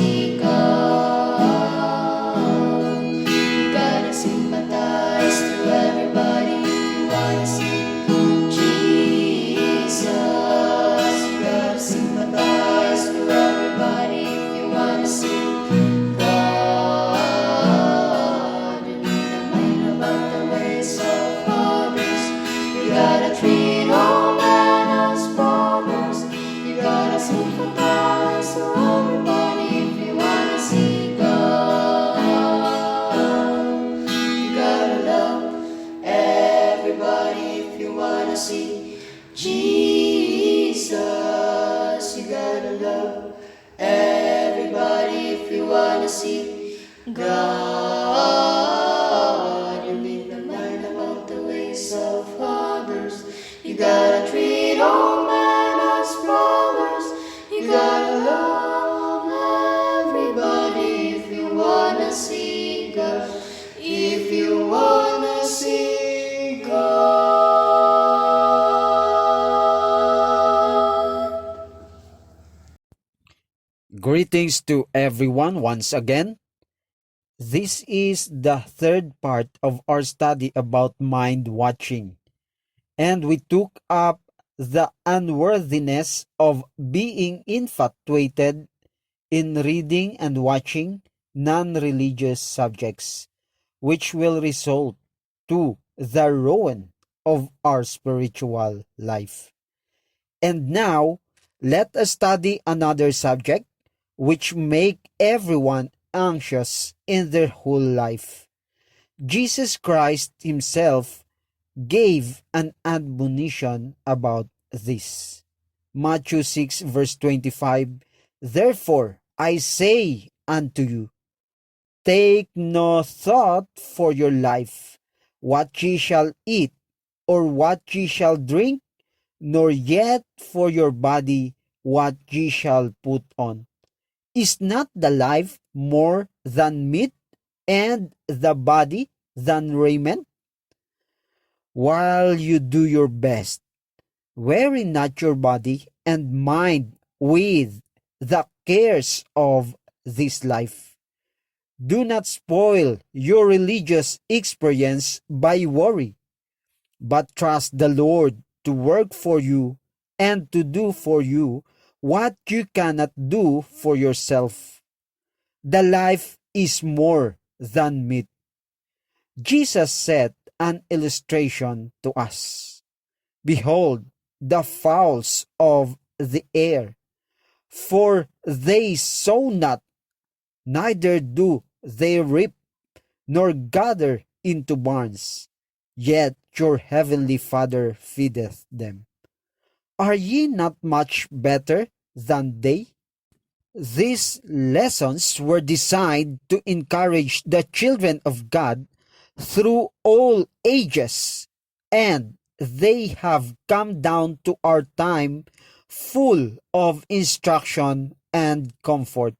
see God. You gotta sympathize to everybody if you wanna see Jesus. You gotta sympathize to everybody if you wanna see God. You need to mind about the ways of others. You gotta treat all men as brothers. You gotta sympathize to everybody if you wanna see God. You gotta love everybody if you wanna see Jesus. You gotta love everybody if you wanna see God. You need to mind about the ways of others. You gotta treat all men as brothers. You gotta love everybody if you wanna see God. If you wanna see God. Greetings to everyone once again. This is the third part of our study about mind watching, and we took up the unworthiness of being infatuated in reading and watching non-religious subjects, which will result to the ruin of our spiritual life. And now, let us study another subject which make everyone anxious in their whole life. Jesus Christ himself gave an admonition about this. Matthew 6 verse 25, Therefore I say unto you, take no thought for your life, what ye shall eat, or what ye shall drink, nor yet for your body what ye shall put on. Is not the life more than meat, and the body than raiment? While you do your best, weary not your body and mind with the cares of this life. Do not spoil your religious experience by worry, but trust the Lord to work for you and to do for you what you cannot do for yourself. The life is more than meat. Jesus set an illustration to us. Behold, the fowls of the air, for they sow not, neither do they reap, nor gather into barns, yet your heavenly Father feedeth them. Are ye not much better than they? These lessons were designed to encourage the children of God through all ages, and they have come down to our time full of instruction and comfort.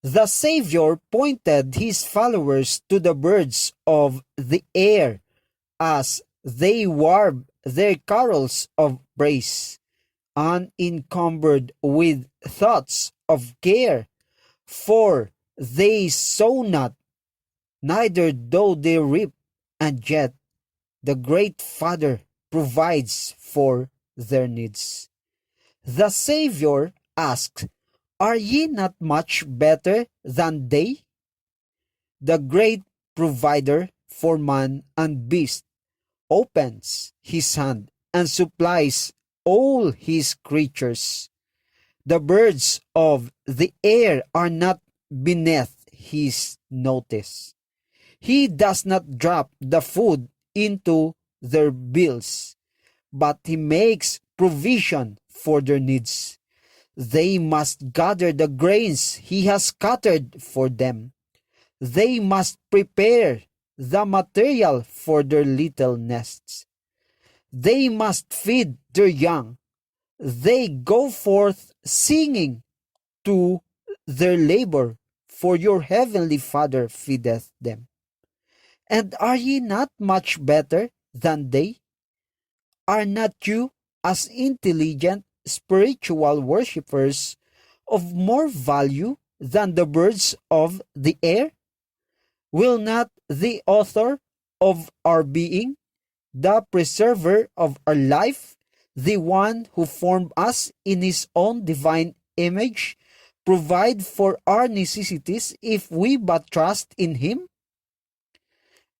The Savior pointed his followers to the birds of the air as they warb their carols of praise, unencumbered with thoughts of care, for they sow not, neither do they reap, and yet the great Father provides for their needs. The Savior asked, Are ye not much better than they? The great provider for man and beast opens his hand and supplies all his creatures. The birds of the air are not beneath his notice. He does not drop the food into their bills, but he makes provision for their needs. They must gather the grains he has scattered for them. They must prepare the material for their little nests. They must feed their young. They go forth singing to their labor, for your heavenly Father feedeth them. And are ye not much better than they? Are not you, as intelligent spiritual worshippers, of more value than the birds of the air? Will not the author of our being, the preserver of our life, the one who formed us in his own divine image, provide for our necessities if we but trust in him?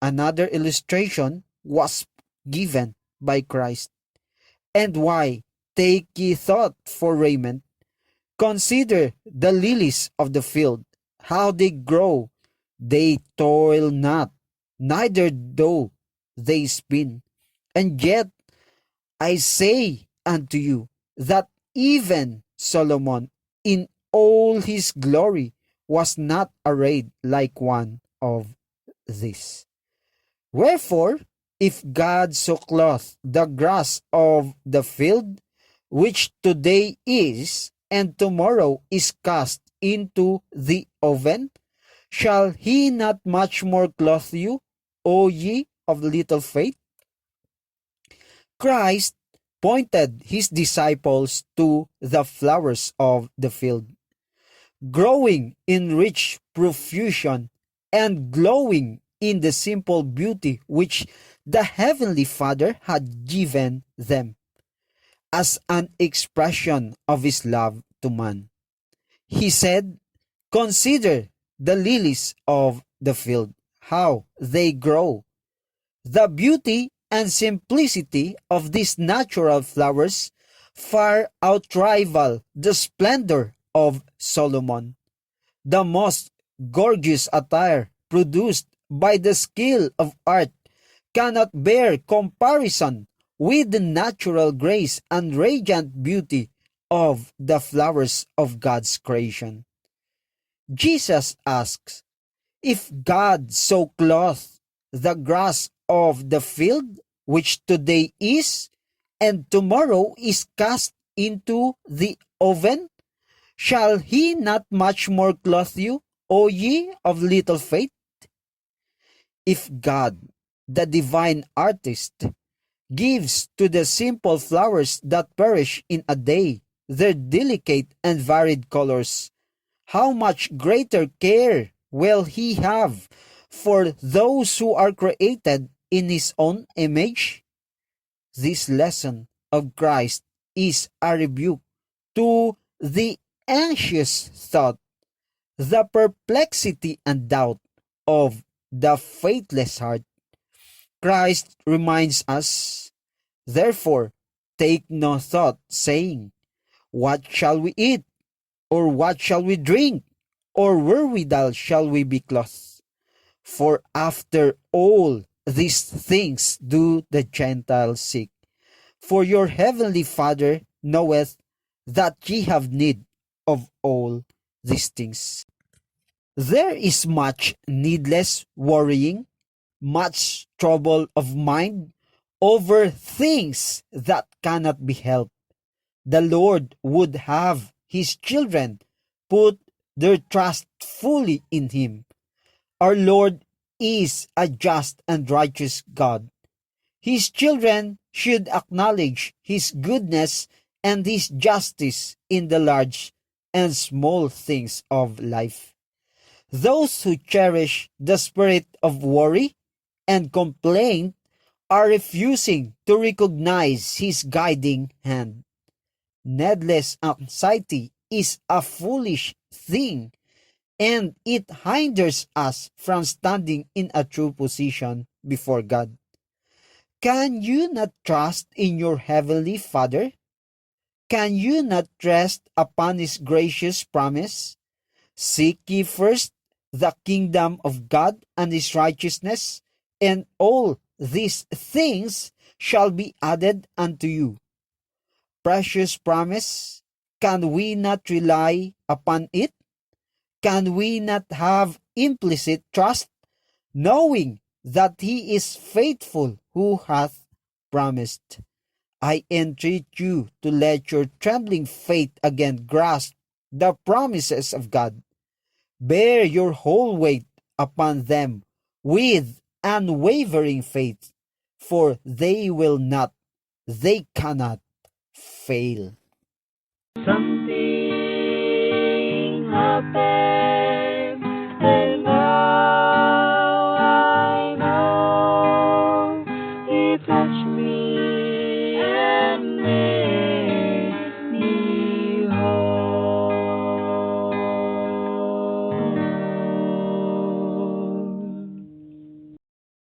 Another illustration was given by Christ. And why take ye thought for raiment? Consider the lilies of the field, how they grow. They toil not, neither do they spin. And yet I say unto you that even Solomon in all his glory was not arrayed like one of these. Wherefore, if God so clothe the grass of the field, which today is, and tomorrow is cast into the oven, shall he not much more clothe you, O ye of little faith? Christ pointed his disciples to the flowers of the field, growing in rich profusion and glowing in the simple beauty which the Heavenly Father had given them as an expression of his love to man. He said, consider the lilies of the field, how they grow. The beauty and simplicity of these natural flowers far outrival the splendor of Solomon. The most gorgeous attire produced by the skill of art cannot bear comparison with the natural grace and radiant beauty of the flowers of God's creation. Jesus asks, if God so clothe the grass of the field, which today is, and tomorrow is cast into the oven, shall he not much more clothe you, O ye of little faith? If God, the divine artist, gives to the simple flowers that perish in a day their delicate and varied colors, how much greater care will he have for those who are created in his own image? This lesson of Christ is a rebuke to the anxious thought, the perplexity and doubt of the faithless heart. Christ reminds us, therefore, take no thought, saying, what shall we eat? Or what shall we drink? Or wherewithal shall we be clothed? For after all these things do the Gentiles seek. For your heavenly Father knoweth that ye have need of all these things. There is much needless worrying, much trouble of mind over things that cannot be helped. The Lord would have his children put their trust fully in him. Our Lord is a just and righteous God. His children should acknowledge his goodness and his justice in the large and small things of life. Those who cherish the spirit of worry and complaint are refusing to recognize his guiding hand. Needless anxiety is a foolish thing, and it hinders us from standing in a true position before God. Can you not trust in your heavenly Father? Can you not rest upon his gracious promise? Seek ye first the kingdom of God and his righteousness, and all these things shall be added unto you. Precious promise, can we not rely upon it? Can we not have implicit trust, knowing that he is faithful who hath promised? I entreat you to let your trembling faith again grasp the promises of God. Bear your whole weight upon them with unwavering faith, for they will not, they cannot fail. Something happened.